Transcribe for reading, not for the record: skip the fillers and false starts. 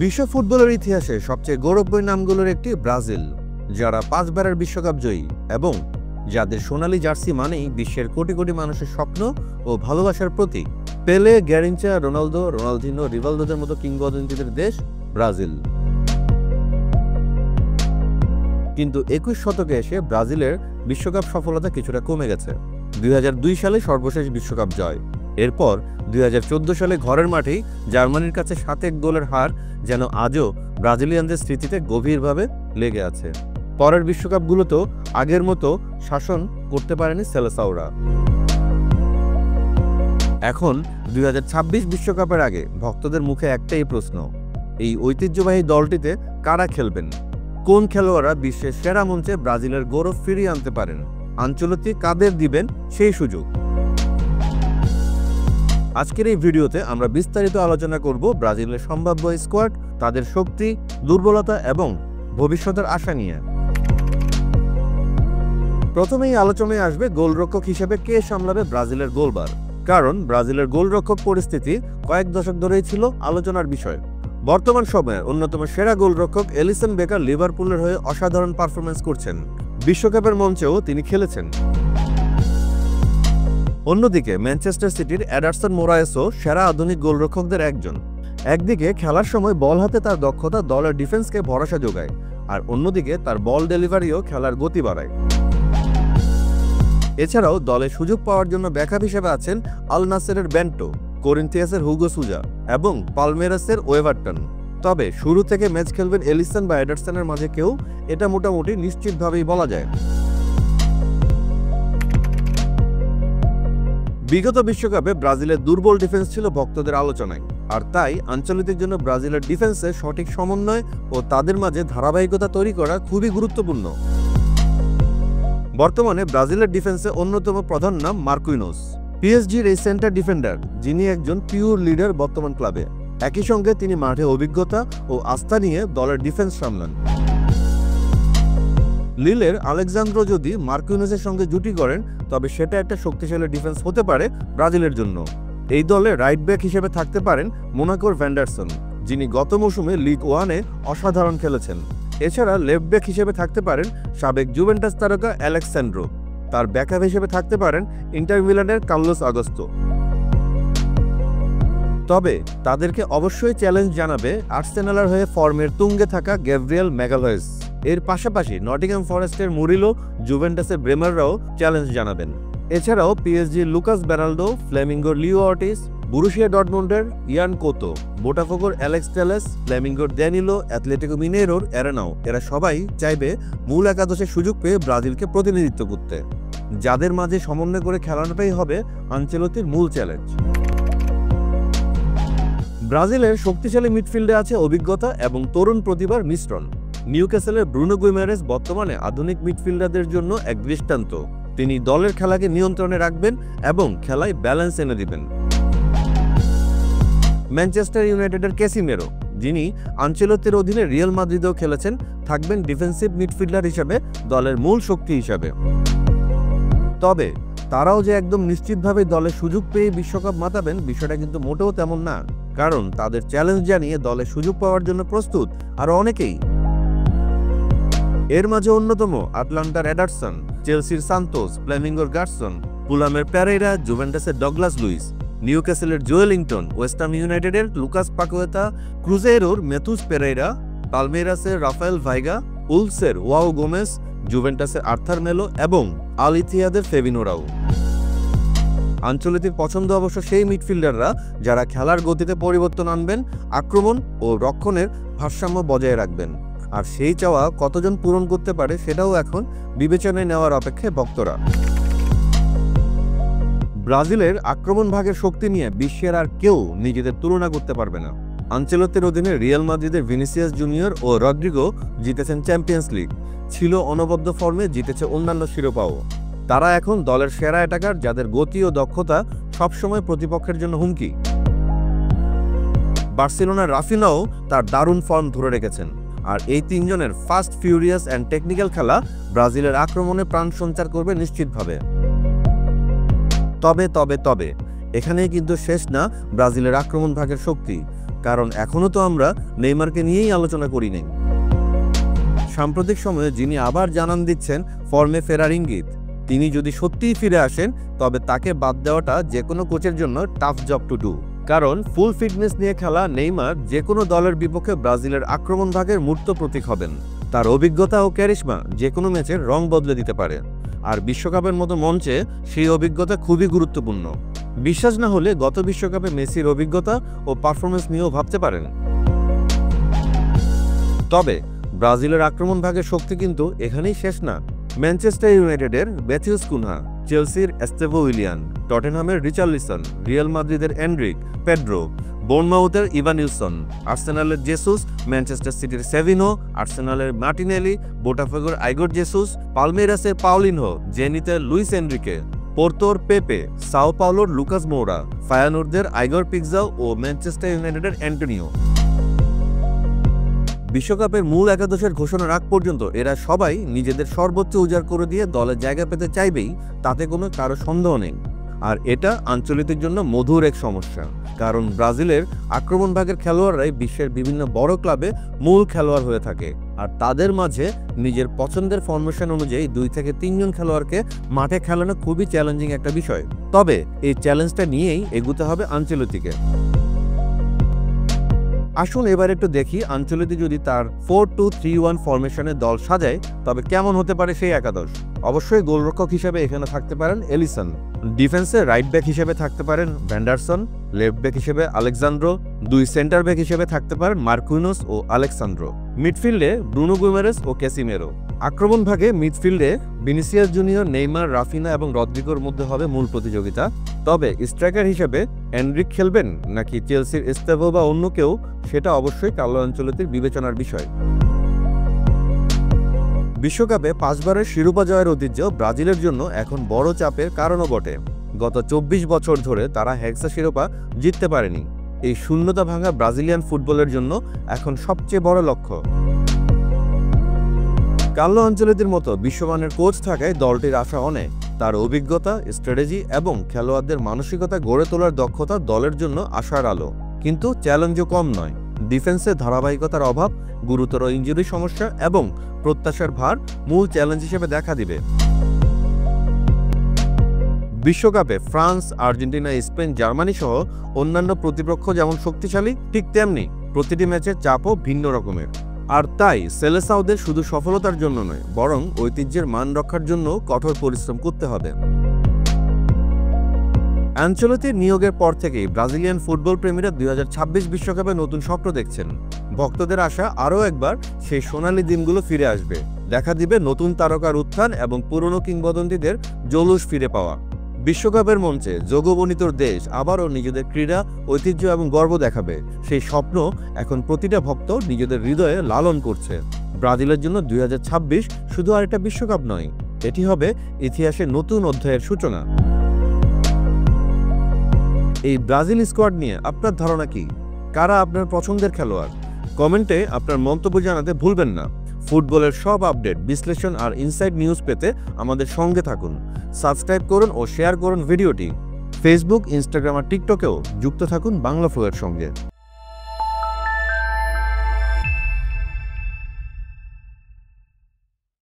বিশ্ব ফুটবলের ইতিহাসে সবচেয়ে গৌরবময় নামগুলোর একটি ব্রাজিল, যারা 5 বারের বিশ্বকাপ জয়ী এবং যাদের সোনালী জার্সি মানেই বিশ্বের কোটি কোটি মানুষের স্বপ্ন ও ভালোবাসার প্রতীক। পেলে, গ্যারিনচা, রোনালদো, রোনালদিনো, রিভালদোদের মতো কিংবদন্তিদের দেশ ব্রাজিল। কিন্তু 21 শতকে এসে ব্রাজিলের বিশ্বকাপ সফলতা কিছুটা কমে গেছে। 2002 সালে সর্বশেষ বিশ্বকাপ জয়। এরপর 2014 সালে ঘরের মাঠেই জার্মানির কাছে 7-1 গোলের হার যেন আজও ব্রাজিলিয়ানদের স্মৃতিতে গভীরভাবে লেগে আছে। পরের বিশ্বকাপগুলোতেও আগের মতো শাসন করতে পারেনি সেলেসাওরা। এখন 2026 বিশ্বকাপের আগে ভক্তদের মুখে একটাই প্রশ্ন, এই ঐতিহ্যবাহী দলটিতে কারা খেলবেন? কোন খেলোয়াড়রা বিশ্বের সেরা মঞ্চে ব্রাজিলের গৌরব ফিরিয়ে আনতে পারেন? আনচেলত্তি কাদের দিবেন সেই সুযোগ? আজকের এই ভিডিওতে আমরা বিস্তারিত আলোচনা করব ব্রাজিলের সম্ভাব্য স্কোয়াড, তাদের শক্তি, দুর্বলতা এবং ভবিষ্যতের আশা নিয়ে। প্রথমেই আলোচনায় আসবে গোলরক্ষক হিসেবে কে সামলাবে ব্রাজিলের গোলবার। কারণ ব্রাজিলের গোলরক্ষক পরিস্থিতি কয়েক দশক ধরেই ছিল আলোচনার বিষয়। বর্তমান সময়ের অন্যতম সেরা গোলরক্ষক এলিসন বেকার লিভারপুলের হয়ে অসাধারণ পারফরমেন্স করছেন। বিশ্বকাপের মঞ্চেও তিনি খেলেছেন। অন্যদিকে ম্যানচেস্টার সিটির এডারসন মোরায়েসও সেরা আধুনিক গোলরক্ষকদের একজন। একদিকে খেলার সময় বল হাতে তার দক্ষতা দলের ডিফেন্সকে ভরসা যোগায়, আর অন্যদিকে তার বল ডেলিভারিও খেলার গতি বাড়ায়। এছাড়াও দলে সুযোগ পাওয়ার জন্য ব্যাকআপ হিসেবে আছেন আল নাসেরের বেন্টো, করিন্থিয়াসের হুগো সুজা এবং পালমেরাসের ওয়েভারটন। তবে শুরু থেকে ম্যাচ খেলবেন এলিসন বা এডারসনের মাঝে কেউ, এটা মোটামুটি নিশ্চিতভাবেই বলা যায়। বিগত বিশ্বকাপে ব্রাজিলের দুর্বল ডিফেন্স ছিল ভক্তদের আলোচনায়, আর তাই আনচেলত্তির জন্য ব্রাজিলের ডিফেন্সে সঠিক সমন্বয় ও তাদের মাঝে ধারাবাহিকতা তৈরি করা খুবই গুরুত্বপূর্ণ। বর্তমানে ব্রাজিলের ডিফেন্সে অন্যতম প্রধান নাম মার্কুইনোস, পিএসজির এই সেন্টার ডিফেন্ডার, যিনি একজন পিওর লিডার বর্তমান ক্লাবে। একই সঙ্গে তিনি মাঠে অভিজ্ঞতা ও আস্থা নিয়ে দলের ডিফেন্স সামলান। লিলের আলেক্সান্দ্রো যদি মার্কুইনোসের সঙ্গে জুটি করেন তবে সেটা একটা শক্তিশালী ডিফেন্স হতে পারে ব্রাজিলের জন্য। এই দলে রাইট ব্যাক হিসেবে থাকতে পারেন মোনাকোর ভ্যান্ডারসন, যিনি গত মৌসুমে লিগ 1-এ অসাধারণ খেলেছেন। এছাড়া লেফট ব্যাক হিসেবে থাকতে পারেন সাবেক জুভেন্টাস তারকা অ্যালেক্সান্দ্রো। তার ব্যাকআপ হিসেবে থাকতে পারেন ইন্টার মিলানের কার্লোস আগস্তো। তবে তাদেরকে অবশ্যই চ্যালেঞ্জ জানাবে আর্সেনালের হয়ে ফর্মের তুঙ্গে থাকা গ্যাব্রিয়েল ম্যাগালয়েস। এর পাশাপাশি নটিংহ্যাম ফরেস্টের মুরিলো, জুভেন্টাসের ব্রেমাররাও চ্যালেঞ্জ জানাবেন। এছাড়াও পিএসজির লুকাস বেনালদো, ফ্লেমিঙ্গোর লিও অর্টিস, বুরুশিয়া ডর্টমুন্ডের ইয়ান কোতো, বোটাফোগোর অ্যালেক্স টেলেস, ফ্লেমিঙ্গোর ড্যানিলো, অ্যাথলেটিকো মিনেইরোর এরানাও, এরা সবাই চাইবে মূল একাদশের সুযোগ পেয়ে ব্রাজিলকে প্রতিনিধিত্ব করতে। যাদের মাঝে সমন্বয় করে খেলানোটাই হবে আনচেলত্তির মূল চ্যালেঞ্জ। ব্রাজিলের শক্তিশালী মিডফিল্ডে আছে অভিজ্ঞতা এবং তরুণ প্রতিভার মিশ্রণ। নিউক্যাসলের ব্রুনো গুইমারেস বর্তমানে আধুনিক মিডফিল্ডারদের জন্য এক দৃষ্টান্ত। তিনি দলের খেলাকে নিয়ন্ত্রণে রাখবেন এবং খেলায় ব্যালেন্স এনে দিবেন। ম্যানচেস্টার ইউনাইটেডের ক্যাসিমেরো, যিনি আনচেলত্তির অধীনে রিয়াল মাদ্রিদেও খেলেছেন, থাকবেন ডিফেন্সিভ মিডফিল্ডার হিসেবে, দলের মূল শক্তি হিসাবে। তবে তারাও যে একদম নিশ্চিতভাবে দলে সুযোগ পেয়ে বিশ্বকাপ মাতাবেন বিষয়টা কিন্তু মোটেও তেমন না, কারণ তাদের চ্যালেঞ্জ জানিয়ে দলে সুযোগ পাওয়ার জন্য প্রস্তুত আরো অনেকেই। এর মাঝে অন্যতম আটলান্টার এডারসন, চেলসির সান্তোস, ফ্লেমিঙ্গোর গার্সন, ফুলামের প্যারেইরা, জুভেন্টাসের ডগলাস লুইস, নিউক্যাসলের জোয়েলিংটন, ওয়েস্ট হাম ইউনাইটেডের লুকাস পাকুয়েতা, ক্রুজেইরোর মেথুস পেরেইরা, পালমেরাসের রাফায়েল ভাইগা, উলসের ওয়াও গোমেস, জুভেন্টাসের আর্থার মেলো এবং আল ইতিহাদের ফেবিনোরাও। আনচেলত্তির পছন্দ অবশ্য সেই মিডফিল্ডাররা যারা খেলার গতিতে পরিবর্তন আনবেন, আক্রমণ ও রক্ষণের ভারসাম্য বজায় রাখবেন। আর সেই চাওয়া কতজন পূরণ করতে পারে সেটাও এখন বিবেচনায় নেওয়ার অপেক্ষায় ভক্তরা। ব্রাজিলের আক্রমণ ভাগের শক্তি নিয়ে বিশ্বের আর কেউ নিজেদের তুলনা করতে পারবে না। আনচেলত্তির অধীনে রিয়াল মাদ্রিদের ভিনিসিয়াস জুনিয়র ও রদ্রিগো জিতেছেন চ্যাম্পিয়ন্স লিগ, ছিল অনবদ্য ফর্মে, জিতেছে অন্যান্য শিরোপাও। তারা এখন দলের সেরা অ্যাটাকার, যাদের গতি ও দক্ষতা সবসময় প্রতিপক্ষের জন্য হুমকি। বার্সেলোনার রাফিনাও তার দারুণ ফর্ম ধরে রেখেছেন, আর এই তিনজনের ফাস্ট, ফিউরিয়াস অ্যান্ড টেকনিক্যাল খেলা ব্রাজিলের আক্রমণে প্রাণ সঞ্চার করবে নিশ্চিতভাবে। তবে এখানেই কিন্তু শেষ না ব্রাজিলের আক্রমণ ভাগের শক্তি। কারণ এখনও তো আমরা নেইমারকে নিয়েই আলোচনা করি নাই। সাম্প্রতিক সময়ে যিনি আবার জানান দিচ্ছেন ফর্মে ফেরার ইঙ্গিত, তিনি যদি সত্যিই ফিরে আসেন তবে তাকে বাদ দেওয়াটা যে কোনো কোচের জন্য টাফ জব টু ডু। কারণ ফুল ফিটনেস নিয়ে খেলা নেইমার যে কোনো দলের বিপক্ষে ব্রাজিলের আক্রমণ ভাগের মূর্ত প্রতীক হবেন। তার অভিজ্ঞতা ও ক্যারিশমা যে কোনো ম্যাচের রং বদলে দিতে পারে, আর বিশ্বকাপের মতো মঞ্চে সেই অভিজ্ঞতা খুবই গুরুত্বপূর্ণ। বিশ্বাস না হলে গত বিশ্বকাপে মেসির অভিজ্ঞতা ও পারফরমেন্স নিয়েও ভাবতে পারেন। তবে ব্রাজিলের আক্রমণ ভাগের শক্তি কিন্তু এখানেই শেষ না। ম্যানচেস্টার ইউনাইটেডের ম্যাথিউস কুনহা, চেলসির এস্তেভো উইলিয়ান, টটেনহামের রিচার্লিসন, রিয়াল মাদ্রিদের এনরিক, পেড্রো, বোর্নমাউথের ইভানিলসন, আর্সেনালের জেসুস, ম্যানচেস্টার সিটির সেভিনো, আর্সেনালের মার্টিনেলি, বোটাফেগোর আইগর জেসুস, পালমেইরাসের পাউলিনহো, জেনিতের লুইস এনরিকে, পোর্তোর পেপে, সাও পাওলোর লুকাস মোরা, ফায়ানুরদের আইগর পিকজাও ও ম্যানচেস্টার ইউনাইটেডের অ্যান্টনিও। বিশ্বকাপের মূল একাদশের ঘোষণার আগ পর্যন্ত এরা সবাই নিজেদের সর্বোচ্চ উজাড় করে দিয়ে দলে জায়গা পেতে চাইবেই, তাতে কোনো কারো সন্দেহ নেই। আর এটা আঞ্চলিকদের জন্য মধুর এক সমস্যা, কারণ ব্রাজিলের আক্রমণ ভাগের খেলোয়াড়রাই বিশ্বের বিভিন্ন বড় ক্লাবে মূল খেলোয়াড় হয়ে থাকে, আর তাদের মাঝে নিজের পছন্দের ফরমেশন অনুযায়ী 2 থেকে 3 জন খেলোয়াড়কে মাঠে খেলানো খুবই চ্যালেঞ্জিং একটা বিষয়। তবে এই চ্যালেঞ্জটা নিয়েই এগুতে হবে আঞ্চলিককে। আসুন এবার একটু দেখি আঞ্চলিক যদি তার 4-2-3-1 ফরমেশনে দল সাজায় তবে কেমন হতে পারে সেই একাদশ। অবশ্যই গোলরক্ষক হিসেবে এখানে থাকতে পারেন এলিসন, ডিফেন্সে রাইট ব্যাক হিসেবে থাকতে পারেন ভ্যান্ডারসন, লেফট ব্যাক হিসেবে আলেক্সান্দ্রো, 2 সেন্টার ব্যাক হিসেবে থাকতে পারেন মার্কুইনোস ও আলেক্সান্দ্রো, মিডফিল্ডে ব্রুনো গুইমারেস ও ক্যাসিমেরো। আক্রমণ ভাগে মিডফিল্ডে ভিনিসিয়াস জুনিয়র, নেইমার, রাফিনা এবং রদ্রিগোর মধ্যে হবে মূল প্রতিযোগিতা। তবে স্ট্রাইকার হিসেবে এনরিক খেলবেন নাকি চেলসির এস্তেভো বা অন্য কেউ, সেটা অবশ্যই কার্লো আনচেলত্তির বিবেচনার বিষয়। বিশ্বকাপে 5 বারের শিরোপা জয়ের ঐতিহ্য ব্রাজিলের জন্য এখন বড় চাপের কারণও বটে। গত 24 বছর ধরে তারা হেক্সা শিরোপা জিততে পারেনি। এই শূন্যতা ভাঙা ব্রাজিলিয়ান ফুটবলের জন্য এখন সবচেয়ে বড় লক্ষ্য। কার্লো আনচেলত্তির মতো বিশ্বমানের কোচ থাকায় দলটির আশা অনেক। তার অভিজ্ঞতা, স্ট্র্যাটেজি এবং খেলোয়াড়দের মানসিকতা গড়ে তোলার দক্ষতা দলের জন্য আশার আলো। কিন্তু চ্যালেঞ্জও কম নয়। ডিফেন্সে ধারাবাহিকতার অভাব, গুরুতর ইনজুরি সমস্যা এবং প্রত্যাশার ভার মূল চ্যালেঞ্জ হিসেবে দেখা দিবে। বিশ্বকাপে ফ্রান্স, আর্জেন্টিনা, স্পেন, জার্মানি সহ অন্যান্য প্রতিপক্ষ যেমন শক্তিশালী, ঠিক তেমনি প্রতিটি ম্যাচের চাপও ভিন্ন রকমের। আর তাই সেলেসাওদের শুধু সফলতার জন্য নয়, বরং ঐতিহ্যের মান রক্ষার জন্য কঠোর পরিশ্রম করতে হবে। আনচেলত্তির নিয়োগের পর থেকেই ব্রাজিলিয়ান ফুটবল প্রেমীরা 2026 বিশ্বকাপে নতুন স্বপ্ন দেখছেন। ভক্তদের আশা আরও একবার সেই সোনালী দিনগুলো ফিরে আসবে, দেখা দিবে নতুন তারকার উত্থান এবং পুরনো কিংবদন্তিদের জৌলুস ফিরে পাওয়া। বিশ্বকাপের মঞ্চে যোগবনিতর দেশ আবারও নিজেদের ক্রীড়া, ঐতিহ্য এবং গর্ব দেখাবে। সেই স্বপ্ন এখন প্রতিটা ভক্ত নিজেদের হৃদয়ে লালন করছে। ব্রাজিলের জন্য 2026 শুধু আরেকটা বিশ্বকাপ নয়, এটি হবে ইতিহাসের নতুন অধ্যায়ের সূচনা। এই ব্রাজিল স্কোয়াড নিয়ে আপনার ধারণা কি? কারা আপনার পছন্দের খেলোয়াড়? কমেন্টে আপনার মন্তব্য জানাতে ভুলবেন না। ফুটবলের সব আপডেট, বিশ্লেষণ আর ইনসাইড নিউজ পেতে আমাদের সঙ্গে থাকুন। সাবস্ক্রাইব করুন ও শেয়ার করুন ভিডিওটি। ফেসবুক, ইনস্টাগ্রাম আর টিকটকেও যুক্ত থাকুন বাংলা ফ্লোয়ের সঙ্গে।